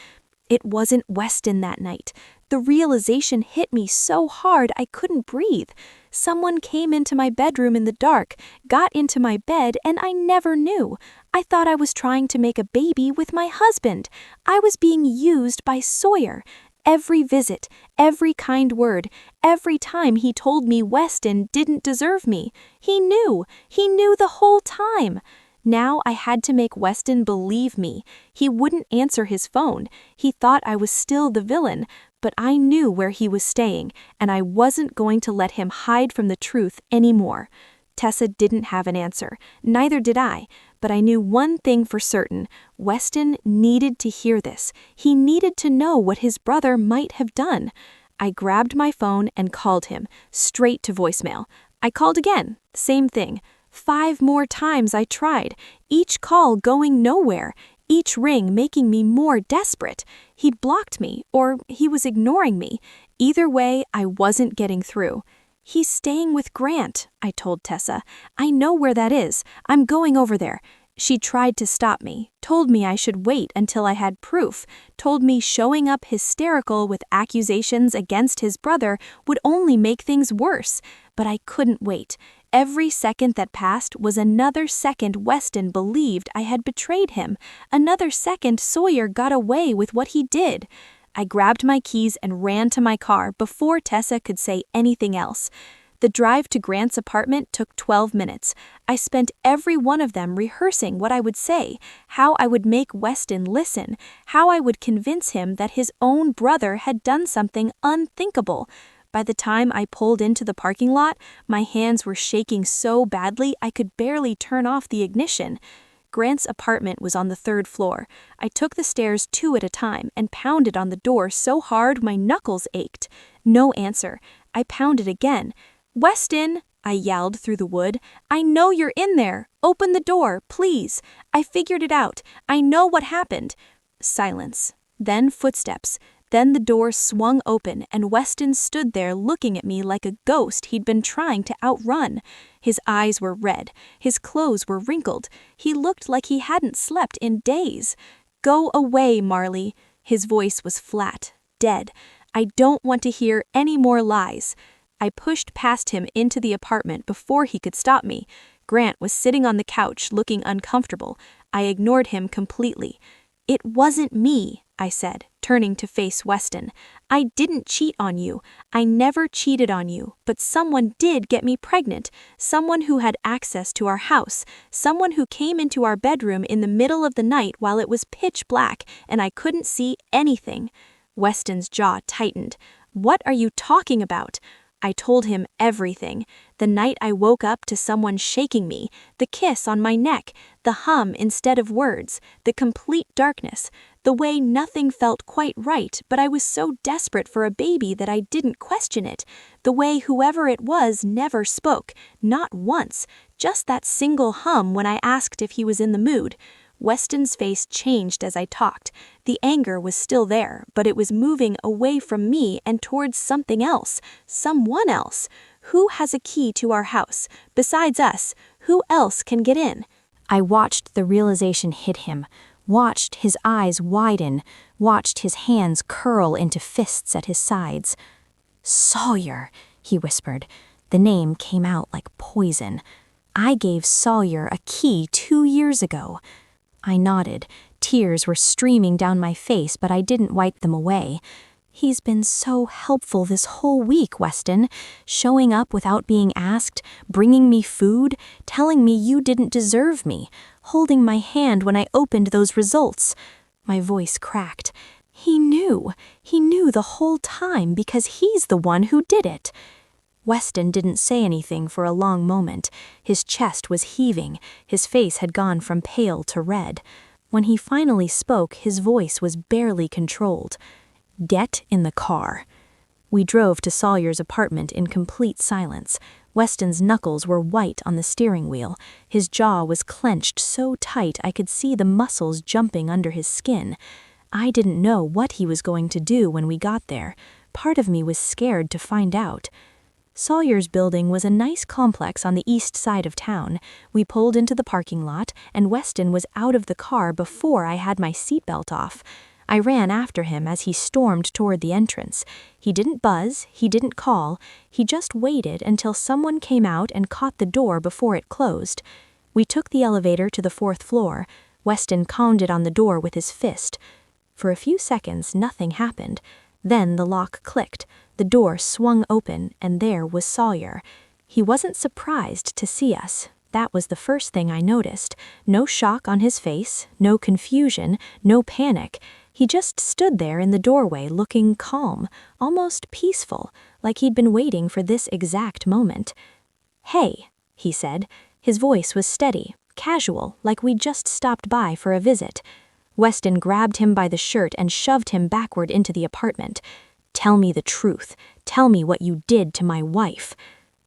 It wasn't Weston that night. The realization hit me so hard I couldn't breathe. Someone came into my bedroom in the dark, got into my bed, and I never knew. I thought I was trying to make a baby with my husband. I was being used by Sawyer. Every visit, every kind word, every time he told me Weston didn't deserve me. He knew the whole time. Now I had to make Weston believe me. He wouldn't answer his phone. He thought I was still the villain, but I knew where he was staying, and I wasn't going to let him hide from the truth anymore. Tessa didn't have an answer, neither did I, but I knew one thing for certain. Weston needed to hear this. He needed to know what his brother might have done. I grabbed my phone and called him, straight to voicemail. I called again, same thing. 5 more times I tried, each call going nowhere, each ring making me more desperate. He blocked me, or he was ignoring me. Either way, I wasn't getting through. "He's staying with Grant," I told Tessa. "I know where that is. I'm going over there." She tried to stop me, told me I should wait until I had proof, told me showing up hysterical with accusations against his brother would only make things worse. But I couldn't wait. Every second that passed was another second Weston believed I had betrayed him, another second Sawyer got away with what he did. I grabbed my keys and ran to my car before Tessa could say anything else. The drive to Grant's apartment took 12 minutes. I spent every one of them rehearsing what I would say, how I would make Weston listen, how I would convince him that his own brother had done something unthinkable. By the time I pulled into the parking lot, my hands were shaking so badly I could barely turn off the ignition. Grant's apartment was on the 3rd floor. I took the stairs 2 at a time and pounded on the door so hard my knuckles ached. No answer. I pounded again. "Weston," I yelled through the wood. "I know you're in there. Open the door, please. I figured it out. I know what happened." Silence. Then footsteps. Then the door swung open and Weston stood there looking at me like a ghost he'd been trying to outrun. His eyes were red. His clothes were wrinkled. He looked like he hadn't slept in days. "Go away, Marley." His voice was flat, dead. "I don't want to hear any more lies." I pushed past him into the apartment before he could stop me. Grant was sitting on the couch looking uncomfortable. I ignored him completely. "It wasn't me," I said, turning to face Weston. "I didn't cheat on you. I never cheated on you, but someone did get me pregnant. Someone who had access to our house. Someone who came into our bedroom in the middle of the night while it was pitch black and I couldn't see anything." Weston's jaw tightened. "What are you talking about?" I told him everything. The night I woke up to someone shaking me, the kiss on my neck, the hum instead of words, the complete darkness, the way nothing felt quite right but I was so desperate for a baby that I didn't question it, the way whoever it was never spoke, not once, just that single hum when I asked if he was in the mood. Weston's face changed as I talked. The anger was still there, but it was moving away from me and towards something else, someone else. Who has a key to our house? Besides us, who else can get in? I watched the realization hit him, watched his eyes widen, watched his hands curl into fists at his sides. "Sawyer," he whispered. The name came out like poison. "I gave Sawyer a key 2 years ago." I nodded. Tears were streaming down my face, but I didn't wipe them away. "He's been so helpful this whole week, Weston. Showing up without being asked, bringing me food, telling me you didn't deserve me, holding my hand when I opened those results." My voice cracked. He knew the whole time because he's the one who did it." Weston didn't say anything for a long moment. His chest was heaving. His face had gone from pale to red. When he finally spoke, his voice was barely controlled. "Get in the car." We drove to Sawyer's apartment in complete silence. Weston's knuckles were white on the steering wheel. His jaw was clenched so tight I could see the muscles jumping under his skin. I didn't know what he was going to do when we got there. Part of me was scared to find out. Sawyer's building was a nice complex on the east side of town. We pulled into the parking lot, and Weston was out of the car before I had my seatbelt off. I ran after him as he stormed toward the entrance. He didn't buzz, he didn't call, he just waited until someone came out and caught the door before it closed. We took the elevator to the 4th floor. Weston pounded on the door with his fist. For a few seconds, nothing happened. Then the lock clicked. The door swung open, and there was Sawyer. He wasn't surprised to see us. That was the first thing I noticed. No shock on his face, no confusion, no panic. He just stood there in the doorway looking calm, almost peaceful, like he'd been waiting for this exact moment. "Hey," he said. His voice was steady, casual, like we'd just stopped by for a visit. Weston grabbed him by the shirt and shoved him backward into the apartment. "Tell me the truth. Tell me what you did to my wife."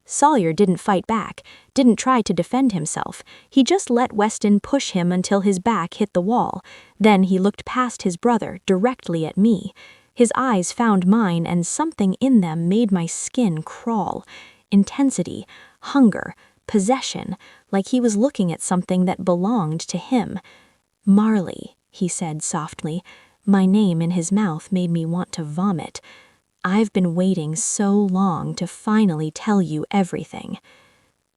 Sawyer didn't fight back, didn't try to defend himself. He just let Weston push him until his back hit the wall. Then he looked past his brother, directly at me. His eyes found mine, and something in them made my skin crawl. Intensity, hunger, possession, like he was looking at something that belonged to him. "Marley," he said softly. My name in his mouth made me want to vomit. "I've been waiting so long to finally tell you everything."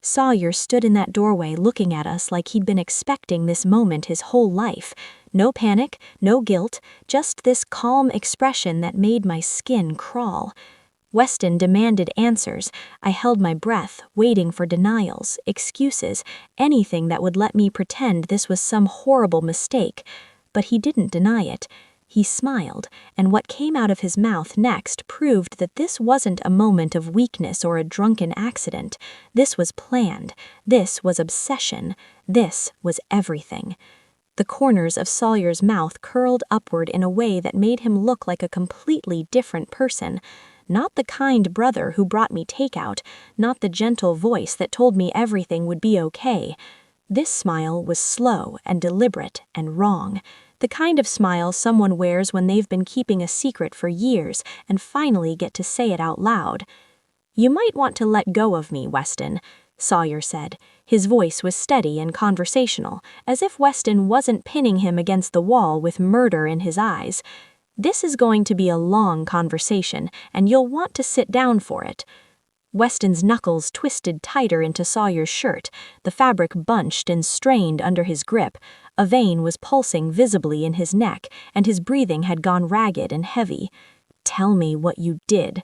Sawyer stood in that doorway looking at us like he'd been expecting this moment his whole life. No panic, no guilt, just this calm expression that made my skin crawl. Weston demanded answers. I held my breath, waiting for denials, excuses, anything that would let me pretend this was some horrible mistake. But he didn't deny it. He smiled, and what came out of his mouth next proved that this wasn't a moment of weakness or a drunken accident. This was planned. This was obsession. This was everything. The corners of Sawyer's mouth curled upward in a way that made him look like a completely different person. Not the kind brother who brought me takeout, not the gentle voice that told me everything would be okay. This smile was slow and deliberate and wrong. The kind of smile someone wears when they've been keeping a secret for years and finally get to say it out loud. "You might want to let go of me, Weston," Sawyer said. His voice was steady and conversational, as if Weston wasn't pinning him against the wall with murder in his eyes. "This is going to be a long conversation, and you'll want to sit down for it." Weston's knuckles twisted tighter into Sawyer's shirt, the fabric bunched and strained under his grip. A vein was pulsing visibly in his neck, and his breathing had gone ragged and heavy. "Tell me what you did."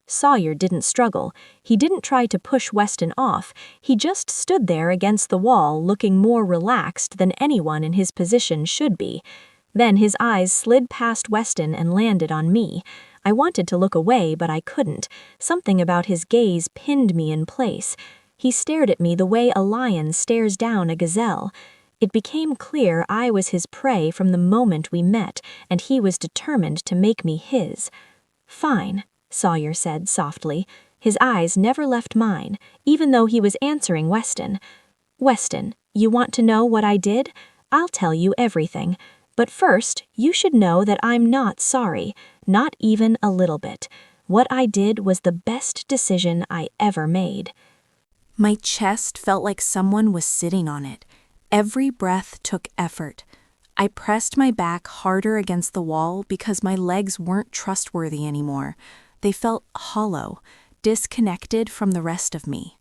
Sawyer didn't struggle. He didn't try to push Weston off. He just stood there against the wall, looking more relaxed than anyone in his position should be. Then his eyes slid past Weston and landed on me. I wanted to look away, but I couldn't. Something about his gaze pinned me in place. He stared at me the way a lion stares down a gazelle. It became clear I was his prey from the moment we met, and he was determined to make me his. "Fine," Sawyer said softly. His eyes never left mine, even though he was answering Weston. "Weston, you want to know what I did? I'll tell you everything. But first, you should know that I'm not sorry, not even a little bit. What I did was the best decision I ever made." My chest felt like someone was sitting on it. Every breath took effort. I pressed my back harder against the wall because my legs weren't trustworthy anymore. They felt hollow, disconnected from the rest of me.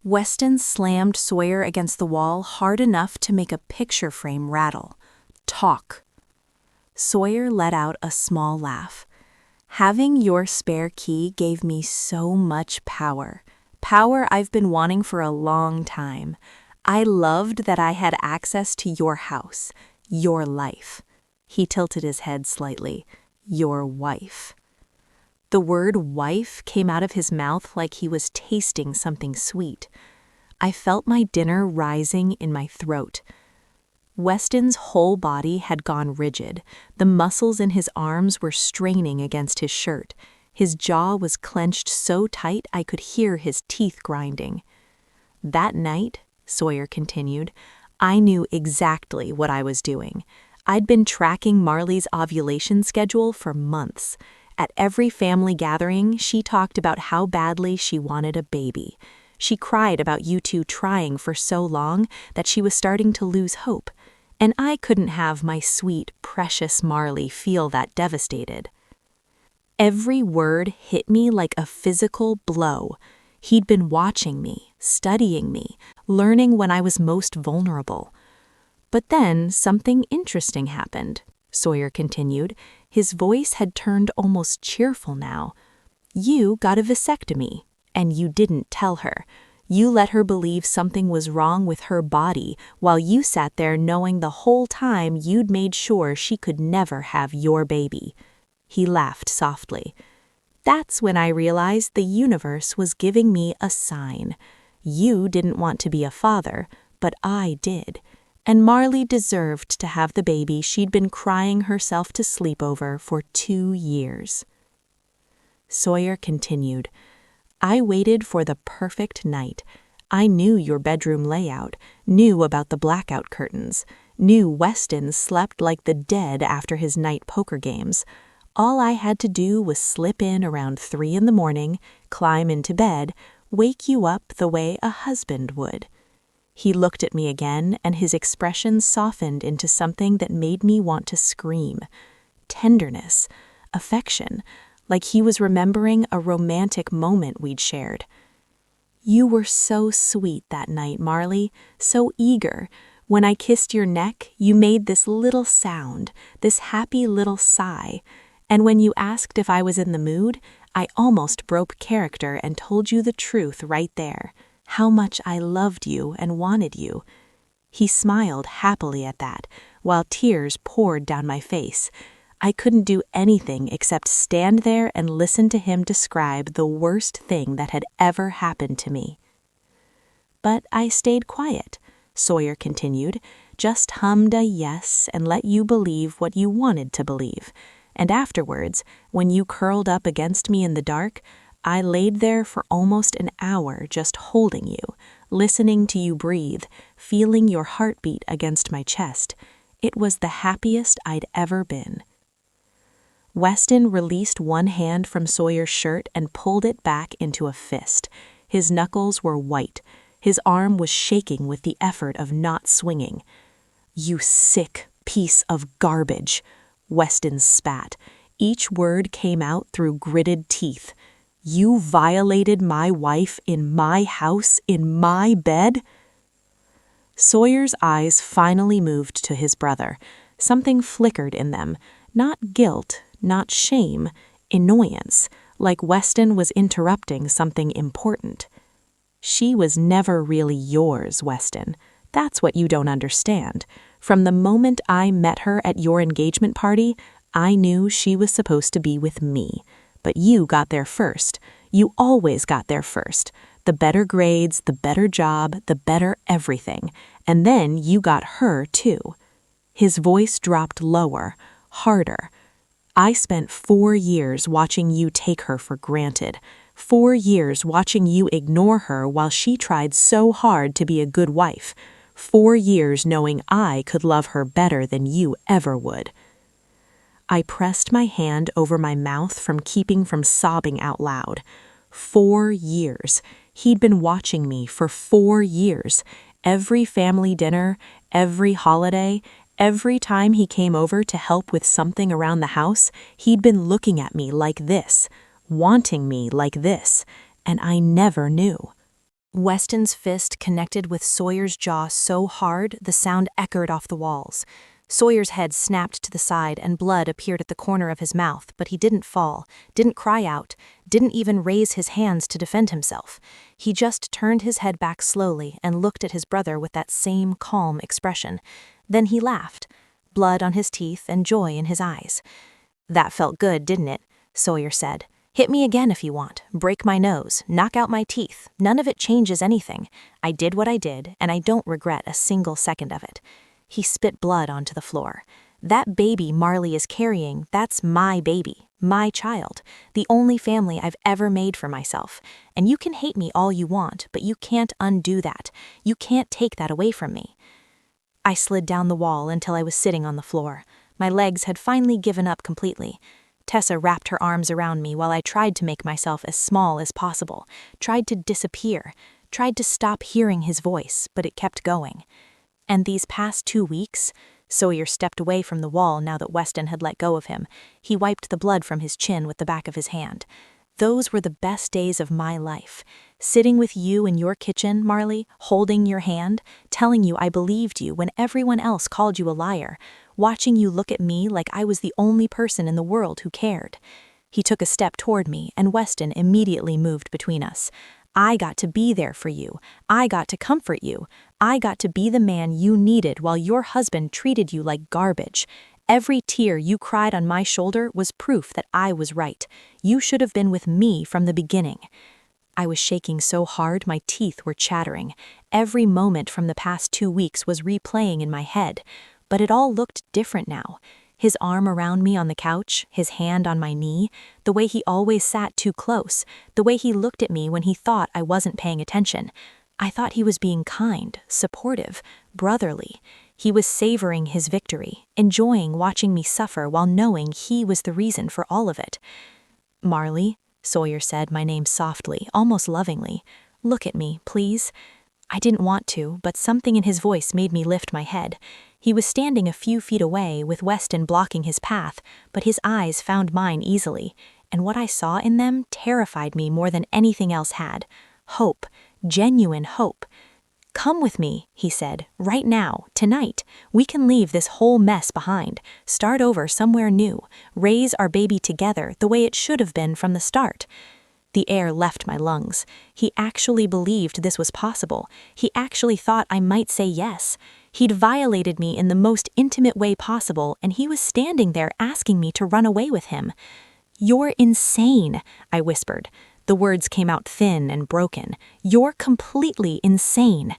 Weston slammed Sawyer against the wall hard enough to make a picture frame rattle. "Talk." Sawyer let out a small laugh. "Having your spare key gave me so much power. Power I've been wanting for a long time. I loved that I had access to your house, your life." He tilted his head slightly. "Your wife." The word wife came out of his mouth like he was tasting something sweet. I felt my dinner rising in my throat. Weston's whole body had gone rigid. The muscles in his arms were straining against his shirt. His jaw was clenched so tight I could hear his teeth grinding. "That night," Sawyer continued, "I knew exactly what I was doing. I'd been tracking Marley's ovulation schedule for months. At every family gathering, she talked about how badly she wanted a baby. She cried about you two trying for so long that she was starting to lose hope. And I couldn't have my sweet, precious Marley feel that devastated." Every word hit me like a physical blow. He'd been watching me, studying me, learning when I was most vulnerable. "But then something interesting happened," Sawyer continued. His voice had turned almost cheerful now. "You got a vasectomy, and you didn't tell her. You let her believe something was wrong with her body while you sat there knowing the whole time you'd made sure she could never have your baby." He laughed softly. "That's when I realized the universe was giving me a sign. You didn't want to be a father, but I did. And Marley deserved to have the baby she'd been crying herself to sleep over for 2 years." Sawyer continued, "I waited for the perfect night. I knew your bedroom layout, knew about the blackout curtains, knew Weston slept like the dead after his night poker games. All I had to do was slip in around 3 in the morning, climb into bed, wake you up the way a husband would." He looked at me again, and his expression softened into something that made me want to scream. Tenderness, affection, like he was remembering a romantic moment we'd shared. "You were so sweet that night, Marley, so eager. When I kissed your neck, you made this little sound, this happy little sigh. And when you asked if I was in the mood, I almost broke character and told you the truth right there, how much I loved you and wanted you." He smiled happily at that, while tears poured down my face. I couldn't do anything except stand there and listen to him describe the worst thing that had ever happened to me. "But I stayed quiet," Sawyer continued, "just hummed a yes and let you believe what you wanted to believe. And afterwards, when you curled up against me in the dark, I laid there for almost an hour just holding you, listening to you breathe, feeling your heartbeat against my chest. It was the happiest I'd ever been." Weston released one hand from Sawyer's shirt and pulled it back into a fist. His knuckles were white. His arm was shaking with the effort of not swinging. "You sick piece of garbage," Weston spat. Each word came out through gritted teeth. "You violated my wife in my house, in my bed?" Sawyer's eyes finally moved to his brother. Something flickered in them. Not guilt, not shame, annoyance, like Weston was interrupting something important. "She was never really yours, Weston. That's what you don't understand. From the moment I met her at your engagement party, I knew she was supposed to be with me. But you got there first. You always got there first. The better grades, the better job, the better everything. And then you got her, too." His voice dropped lower, harder. "I spent 4 years watching you take her for granted. 4 years watching you ignore her while she tried so hard to be a good wife. 4 years knowing I could love her better than you ever would." I pressed my hand over my mouth from keeping from sobbing out loud. 4 years. He'd been watching me for 4 years. Every family dinner, every holiday, every time he came over to help with something around the house, he'd been looking at me like this, wanting me like this, and I never knew. Weston's fist connected with Sawyer's jaw so hard the sound echoed off the walls. Sawyer's head snapped to the side and blood appeared at the corner of his mouth, but he didn't fall, didn't cry out, didn't even raise his hands to defend himself. He just turned his head back slowly and looked at his brother with that same calm expression. Then he laughed, blood on his teeth and joy in his eyes. "That felt good, didn't it?" Sawyer said. "Hit me again if you want. Break my nose. Knock out my teeth. None of it changes anything. I did what I did, and I don't regret a single second of it." He spit blood onto the floor. "That baby Marley is carrying, that's my baby, my child, the only family I've ever made for myself. And you can hate me all you want, but you can't undo that. You can't take that away from me." I slid down the wall until I was sitting on the floor. My legs had finally given up completely. Tessa wrapped her arms around me while I tried to make myself as small as possible, tried to disappear, tried to stop hearing his voice, but it kept going. And these past 2 weeks, Sawyer stepped away from the wall now that Weston had let go of him. He wiped the blood from his chin with the back of his hand. "Those were the best days of my life. Sitting with you in your kitchen, Marley, holding your hand, telling you I believed you when everyone else called you a liar, watching you look at me like I was the only person in the world who cared." He took a step toward me, and Weston immediately moved between us. I got to be there for you. I got to comfort you. I got to be the man you needed while your husband treated you like garbage. Every tear you cried on my shoulder was proof that I was right. You should have been with me from the beginning." I was shaking so hard my teeth were chattering. Every moment from the past 2 weeks was replaying in my head. But it all looked different now. His arm around me on the couch, his hand on my knee, the way he always sat too close, the way he looked at me when he thought I wasn't paying attention. I thought he was being kind, supportive, brotherly. He was savoring his victory, enjoying watching me suffer while knowing he was the reason for all of it. "Marley," Sawyer said my name softly, almost lovingly. "Look at me, please." I didn't want to, but something in his voice made me lift my head. He was standing a few feet away, with Weston blocking his path, but his eyes found mine easily, and what I saw in them terrified me more than anything else had. Hope, genuine hope. "Come with me," he said, "right now, tonight. We can leave this whole mess behind, start over somewhere new, raise our baby together the way it should have been from the start." The air left my lungs. He actually believed this was possible. He actually thought I might say yes. He'd violated me in the most intimate way possible, and he was standing there asking me to run away with him. "You're insane," I whispered. The words came out thin and broken. "You're completely insane."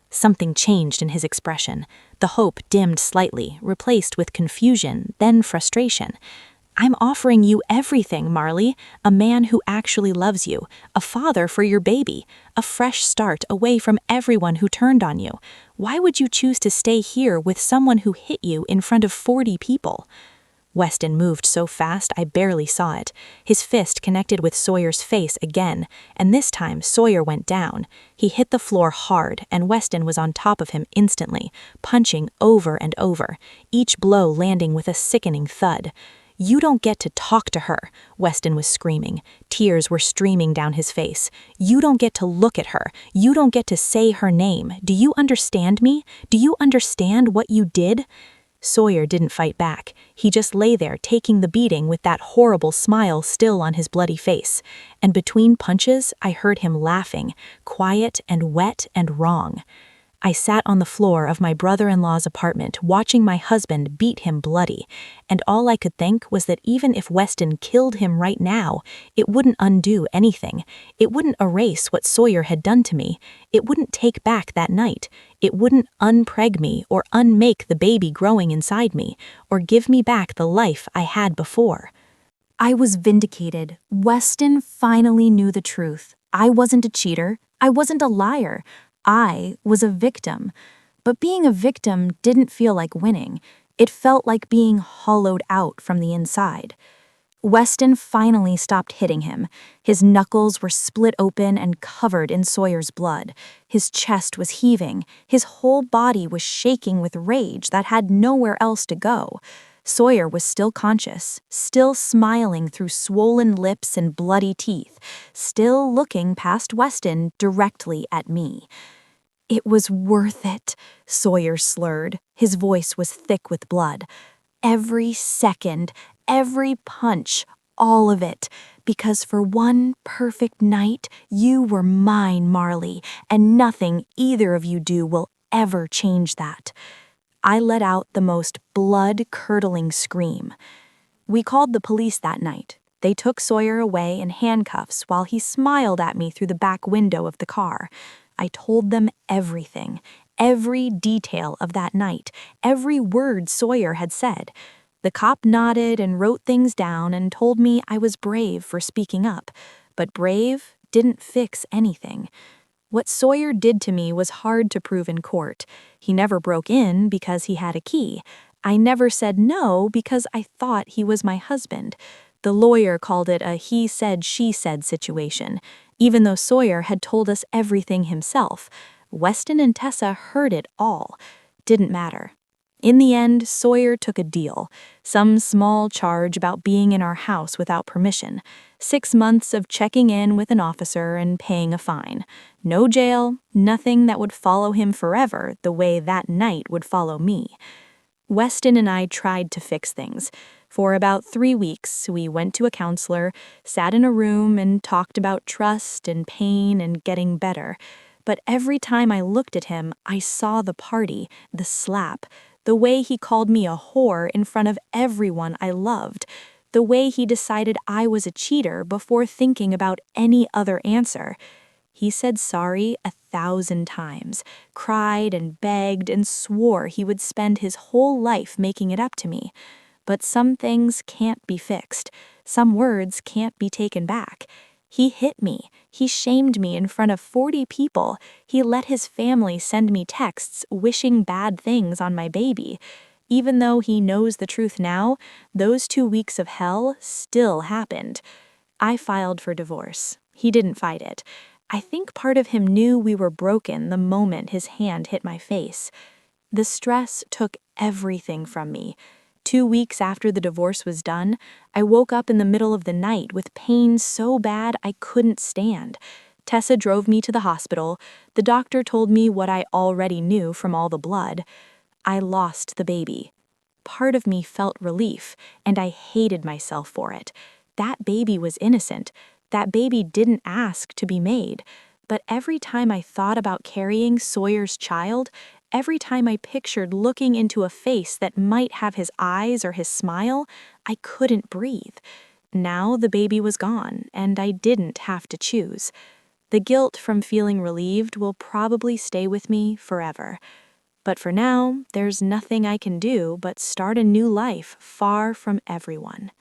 Something changed in his expression. The hope dimmed slightly, replaced with confusion, then frustration. "I'm offering you everything, Marley. A man who actually loves you, a father for your baby, a fresh start away from everyone who turned on you. Why would you choose to stay here with someone who hit you in front of 40 people? Weston moved so fast I barely saw it. His fist connected with Sawyer's face again, and this time Sawyer went down. He hit the floor hard, and Weston was on top of him instantly, punching over and over, each blow landing with a sickening thud. "You don't get to talk to her," Weston was screaming. Tears were streaming down his face. "You don't get to look at her. You don't get to say her name. Do you understand me? Do you understand what you did?" Sawyer didn't fight back. He just lay there taking the beating with that horrible smile still on his bloody face. And between punches, I heard him laughing, quiet and wet and wrong. I sat on the floor of my brother-in-law's apartment watching my husband beat him bloody, and all I could think was that even if Weston killed him right now, it wouldn't undo anything. It wouldn't erase what Sawyer had done to me. It wouldn't take back that night. It wouldn't unpreg me or unmake the baby growing inside me, or give me back the life I had before. I was vindicated. Weston finally knew the truth. I wasn't a cheater. I wasn't a liar. I was a victim. But being a victim didn't feel like winning. It felt like being hollowed out from the inside. Weston finally stopped hitting him. His knuckles were split open and covered in Sawyer's blood. His chest was heaving. His whole body was shaking with rage that had nowhere else to go. Sawyer was still conscious, still smiling through swollen lips and bloody teeth, still looking past Weston directly at me. "It was worth it," Sawyer slurred. His voice was thick with blood. "Every second, every punch, all of it. Because for one perfect night, you were mine, Marley, and nothing either of you do will ever change that." I let out the most blood-curdling scream. We called the police that night. They took Sawyer away in handcuffs while he smiled at me through the back window of the car. I told them everything, every detail of that night, every word Sawyer had said. The cop nodded and wrote things down and told me I was brave for speaking up, but brave didn't fix anything. What Sawyer did to me was hard to prove in court. He never broke in because he had a key. I never said no because I thought he was my husband. The lawyer called it a he said, she said situation, even though Sawyer had told us everything himself. Weston and Tessa heard it all. Didn't matter. In the end, Sawyer took a deal. Some small charge about being in our house without permission. 6 months of checking in with an officer and paying a fine. No jail, nothing that would follow him forever the way that night would follow me. Weston and I tried to fix things. For about 3 weeks, we went to a counselor, sat in a room, and talked about trust and pain and getting better. But every time I looked at him, I saw the party, the slap, the way he called me a whore in front of everyone I loved, the way he decided I was a cheater before thinking about any other answer. He said sorry 1,000 times, cried and begged and swore he would spend his whole life making it up to me. But some things can't be fixed. Some words can't be taken back. He hit me. He shamed me in front of 40 people. He let his family send me texts wishing bad things on my baby. Even though he knows the truth now, those 2 weeks of hell still happened. I filed for divorce. He didn't fight it. I think part of him knew we were broken the moment his hand hit my face. The stress took everything from me. 2 weeks after the divorce was done, I woke up in the middle of the night with pain so bad I couldn't stand. Tessa drove me to the hospital. The doctor told me what I already knew from all the blood. I lost the baby. Part of me felt relief, and I hated myself for it. That baby was innocent. That baby didn't ask to be made. But every time I thought about carrying Sawyer's child, every time I pictured looking into a face that might have his eyes or his smile, I couldn't breathe. Now the baby was gone, and I didn't have to choose. The guilt from feeling relieved will probably stay with me forever. But for now, there's nothing I can do but start a new life far from everyone.